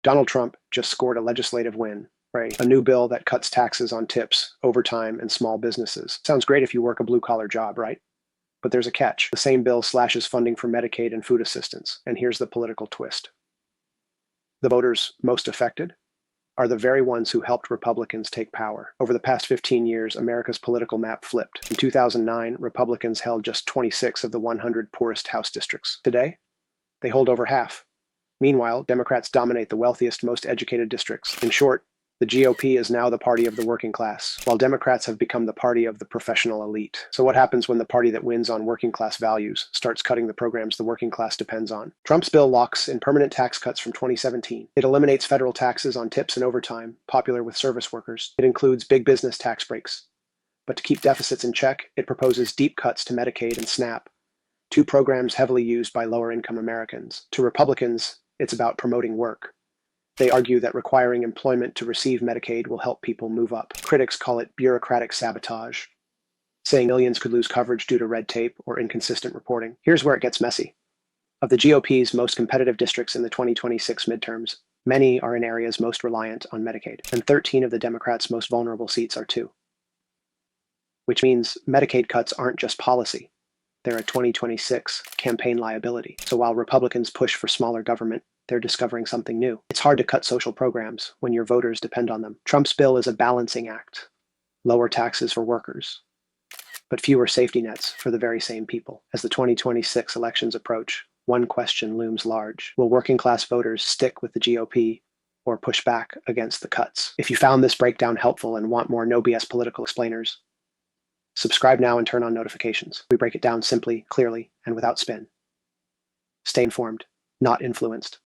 Donald Trump just scored a legislative win, right? A new bill that cuts taxes on tips, overtime, and small businesses. Sounds great if you work a blue-collar job, right? But there's a catch. The same bill slashes funding for Medicaid and food assistance. And here's the political twist. The voters most affected are the very ones who helped Republicans take power. Over the past 15 years, America's political map flipped. In 2009, Republicans held just 26 of the 100 poorest House districts. Today, they hold over half. Meanwhile, Democrats dominate the wealthiest, most educated districts. In short, the GOP is now the party of the working class, while Democrats have become the party of the professional elite. So what happens when the party that wins on working class values starts cutting the programs the working class depends on? Trump's bill locks in permanent tax cuts from 2017. It eliminates federal taxes on tips and overtime, popular with service workers. It includes big business tax breaks. But to keep deficits in check, it proposes deep cuts to Medicaid and SNAP, two programs heavily used by lower-income Americans. To Republicans, it's about promoting work. They argue that requiring employment to receive Medicaid will help people move up. Critics call it bureaucratic sabotage, saying millions could lose coverage due to red tape or inconsistent reporting. Here's where it gets messy. Of the GOP's most competitive districts in the 2026 midterms, many are in areas most reliant on Medicaid, and 13 of the Democrats' most vulnerable seats are too. Which means Medicaid cuts aren't just policy. They're a 2026 campaign liability. So while Republicans push for smaller government, they're discovering something new. It's hard to cut social programs when your voters depend on them. Trump's bill is a balancing act. Lower taxes for workers, but fewer safety nets for the very same people. As the 2026 elections approach, one question looms large. Will working class voters stick with the GOP or push back against the cuts? If you found this breakdown helpful and want more no BS political explainers, subscribe now and turn on notifications. We break it down simply, clearly, and without spin. Stay informed, not influenced.